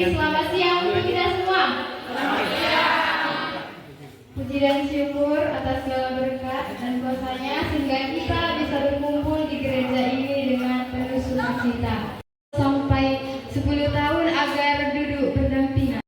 selamat siang untuk kita semua. Selamat siang. Puji dan syukur atas segala berkat dan kuasanya sehingga kita bisa berkumpul di gereja ini dengan penuh sukacita. Sampai 10 tahun agar duduk berdampingan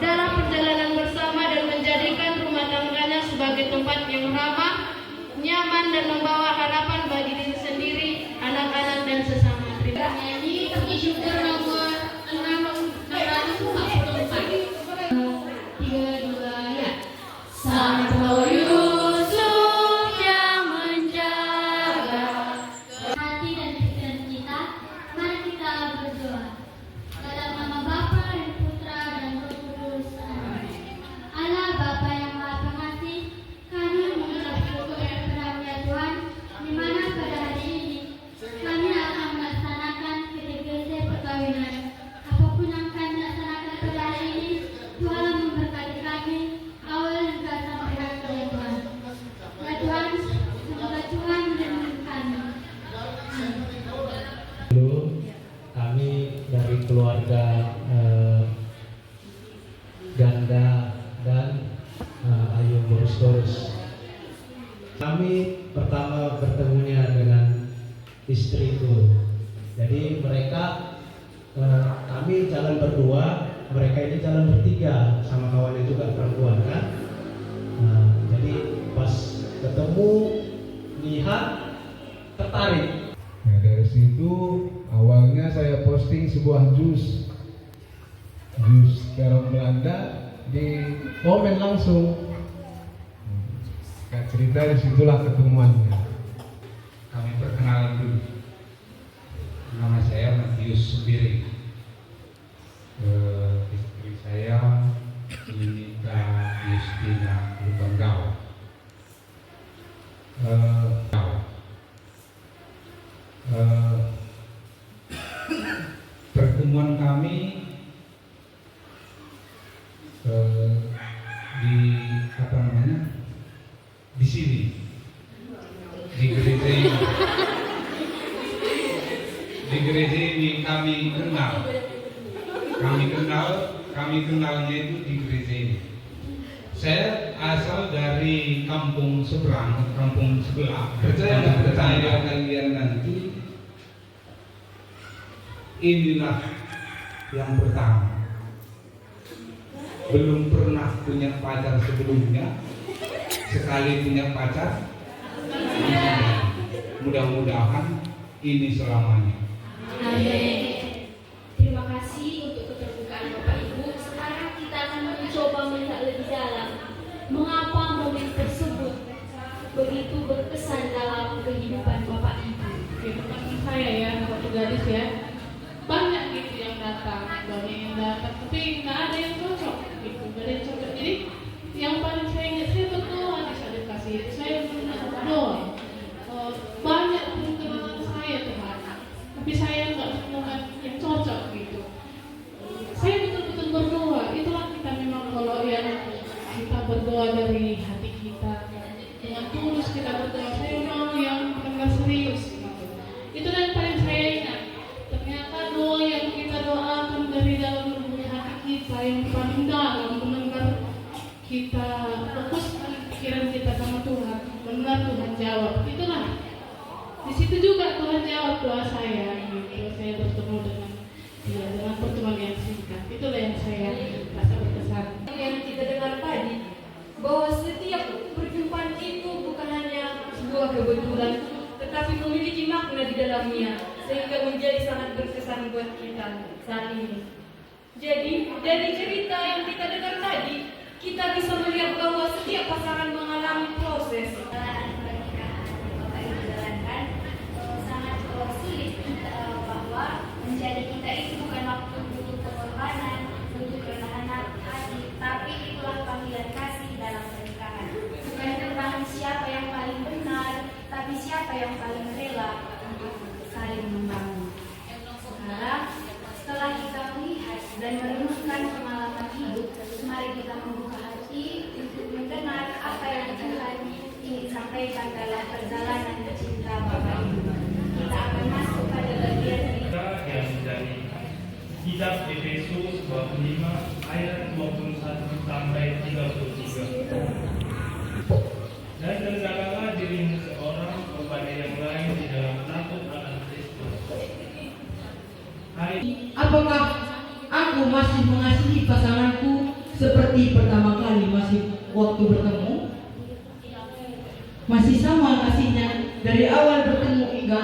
dalam perjalanan bersama dan menjadikan rumah tangganya sebagai tempat yang ramah, nyaman dan membawa harapan bagi diri sendiri, anak-anak dan sesama. Terima kasih. Puji syukur nomor 644. 3, 2, ya. Santo Yusuf yang menjaga hati dan pikiran kita, mari kita berdoa. Dalam nama Bapa dan Putra dan Roh Kudus. Amin. Allah Bapa yang Maha Pengasih, kami mengucap syukur dan berharga Tuhan, di mana pada hari ini kami akan melaksanakan KTGC perkawinan. Apapun yang kami laksanakan pada hari ini, Tuhan memberkati kami awal hingga sampai akhir ya Tuhan. Ya Tuhan, semoga Tuhan melindungi kami. Dulu kami dari keluarga Ganda dan Ayu Boros. Kami pertama bertemunya dengan istriku. Jadi mereka kami jalan berdua, mereka ini jalan bertiga sama kawannya juga perempuan kan. Jadi pas ketemu lihat tertarik. Nah, dari situ awalnya saya posting sebuah jus terong Belanda di komen langsung. Cerita disitulah ketemuannya. Kami perkenalan dulu. Nama saya Matius Supiring. Istri saya Nita Justina Lubanggau. Pertemuan kami di sini, di gereja ini. Di gereja ini kami kenalnya itu di gereja ini. Saya asal dari kampung seberang, kampung sebelah. Percaya nggak percaya kalian nanti, inilah yang pertama. Belum pernah punya pacar sebelumnya, sekali punya pacar, mudah-mudahan ini selamanya. Amin. Terima kasih untuk keterbukaan Bapak Ibu. Sekarang kita akan mencoba melihat lebih dalam mengapa momen tersebut begitu berkesan dalam kehidupan Bapak Ibu. Teman saya ya, waktu gadis ya, banyak gitu yang datang, tapi nggak ada yang cocok gitu, nggak ada yang cocok. Jadi yang paling saya ingat, saya berdoa di saat dikasih itu, saya berdoa banyak kenalan saya Tuhan, tapi saya nggak menemukan yang cocok gitu. Saya betul-betul berdoa, itulah kita memang kalau yang kita berdoa dari hati kita dengan tulus, kita berdoa, saya mau yang benar serius gitu. Itu yang paling saya ingat. Ternyata doa yang kita doakan dari dalam lubuk hati kita yang paling dalam, benar kita fokuskan pikiran kita sama Tuhan, benar Tuhan jawab. Itulah di situ juga Tuhan jawab doa saya gitu. Saya bertemu dengan dia dengan pertemuan yang singkat. Itulah yang saya rasa berkesan. Yang kita dengar tadi, bahwa setiap perjumpaan itu bukan hanya sebuah kebetulan, tetapi memiliki makna di dalamnya, sehingga menjadi sangat berkesan buat kita saat ini. Jadi dari cerita yang kita dengar tadi, kita bisa melihat bahwa setiap pasangan mengalami proses. Bapak Ibu jalankan sangat sulit bahwa menjadi kita itu bukan waktu untuk pengorbanan, untuk kerendahan hati, tapi itulah panggilan kasih dalam pernikahan. Bukan tentang siapa yang paling benar, tapi siapa yang paling rela untuk saling membangun. Sekarang setelah kita melihat dan merenungkan pengalaman hidup, mari kita membuka hati untuk mendengar apa yang Tuhan ingin sampaikan Kitab Efesus bab 5 ayat 21 sampai 33. Dan kendalikanlah dirimu seorang kepada yang lain di dalam takut akan Kristus. Apakah aku masih mengasihi pasanganku seperti pertama kali masih waktu bertemu? Masih sama kasihnya dari awal bertemu hingga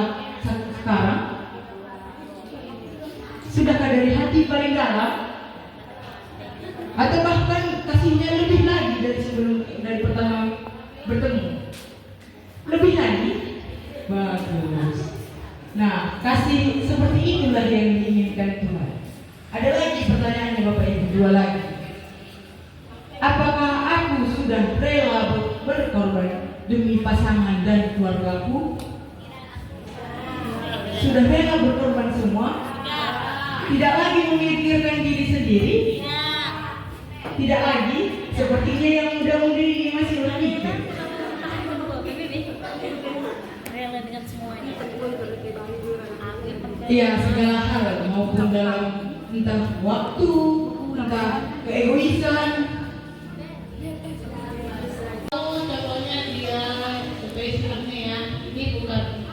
sekarang? Sudahkah dari hati paling dalam? Atau bahkan kasihnya lebih lagi dari pertama bertemu? Lebih lagi? Bagus. Nah, kasih seperti inilah yang diinginkan Tuhan. Ada lagi pertanyaannya Bapak Ibu, dua lagi. Apakah aku sudah rela berkorban demi pasangan dan keluargaku? Sudah rela berkorban semua? Tidak lagi memikirkan diri sendiri? Tidak lagi? Sepertinya yang muda-mudi ini masih berpikir. Rela dengan semuanya. Iya, segala hal maupun dalam entah waktu, entah keegoisan. Contohnya dia spesifiknya ya, ini bukan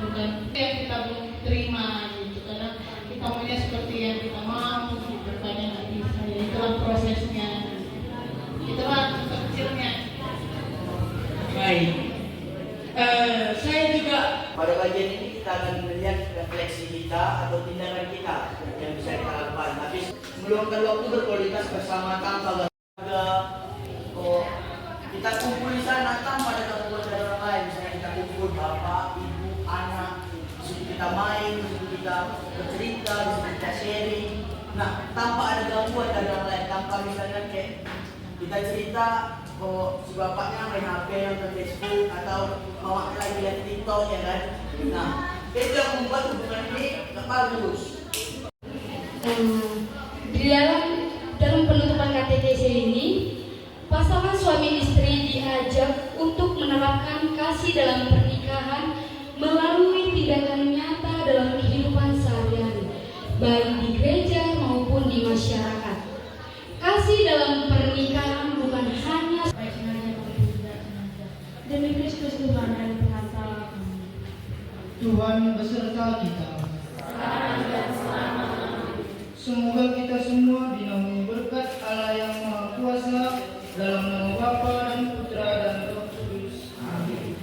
yang kita belum terima gitu, karena kita maunya seperti yang kita mau gitu, banyak nggak bisa. Ya itulah prosesnya, itulah kecilnya. Baik. Saya juga Pada bagian ini kita akan melihat refleksi kita atau tindakan kita yang bisa kita lakukan. Tapi meluangkan waktu berkualitas bersama tanpa keluarga, kita kumpul di sana tanpa ada gangguan dari orang lain. Misalnya kita kumpul bapak, ibu, anak, di situ kita main, di situ kita bercerita, di situ kita sharing. Nah, tanpa ada gangguan dari orang lain, tanpa misalnya kayak kita cerita si bapaknya main HP nonton Facebook atau mamanya lagi lihat TikTok ya kan. Nah, itu yang membuat hubungan ini gak bagus. Di dalam penutupan KTTC ini, pasangan suami istri diajak untuk menerapkan kasih dalam pernikahan melalui tindakan nyata dalam kehidupan sehari-hari, baik di gereja maupun di masyarakat. Kasih dalam pernikahan bukan hanya Baik sengaja maupun tidak sengaja. Demi Kristus Tuhan dan pengasal kami. Tuhan beserta kita. Semoga kita semua dinaungi berkat Allah yang Maha Kuasa dalam nama Bapa dan Putra dan Roh Kudus. Amin.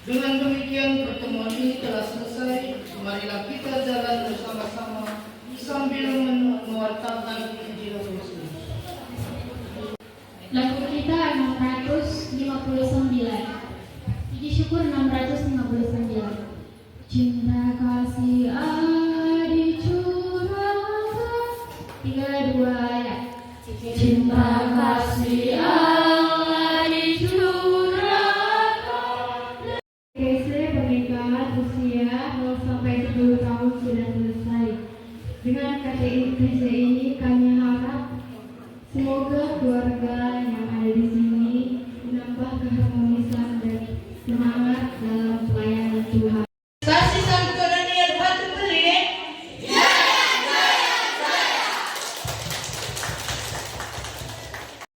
Dengan demikian pertemuan ini telah selesai. Marilah kita jalan bersama-sama sambil mewartakan Injil Kristus. Lagu kita 659. Puji syukur 659. Cinta kasih Allah dicurahkan. 3, 2 ayat. Cinta kasih Allah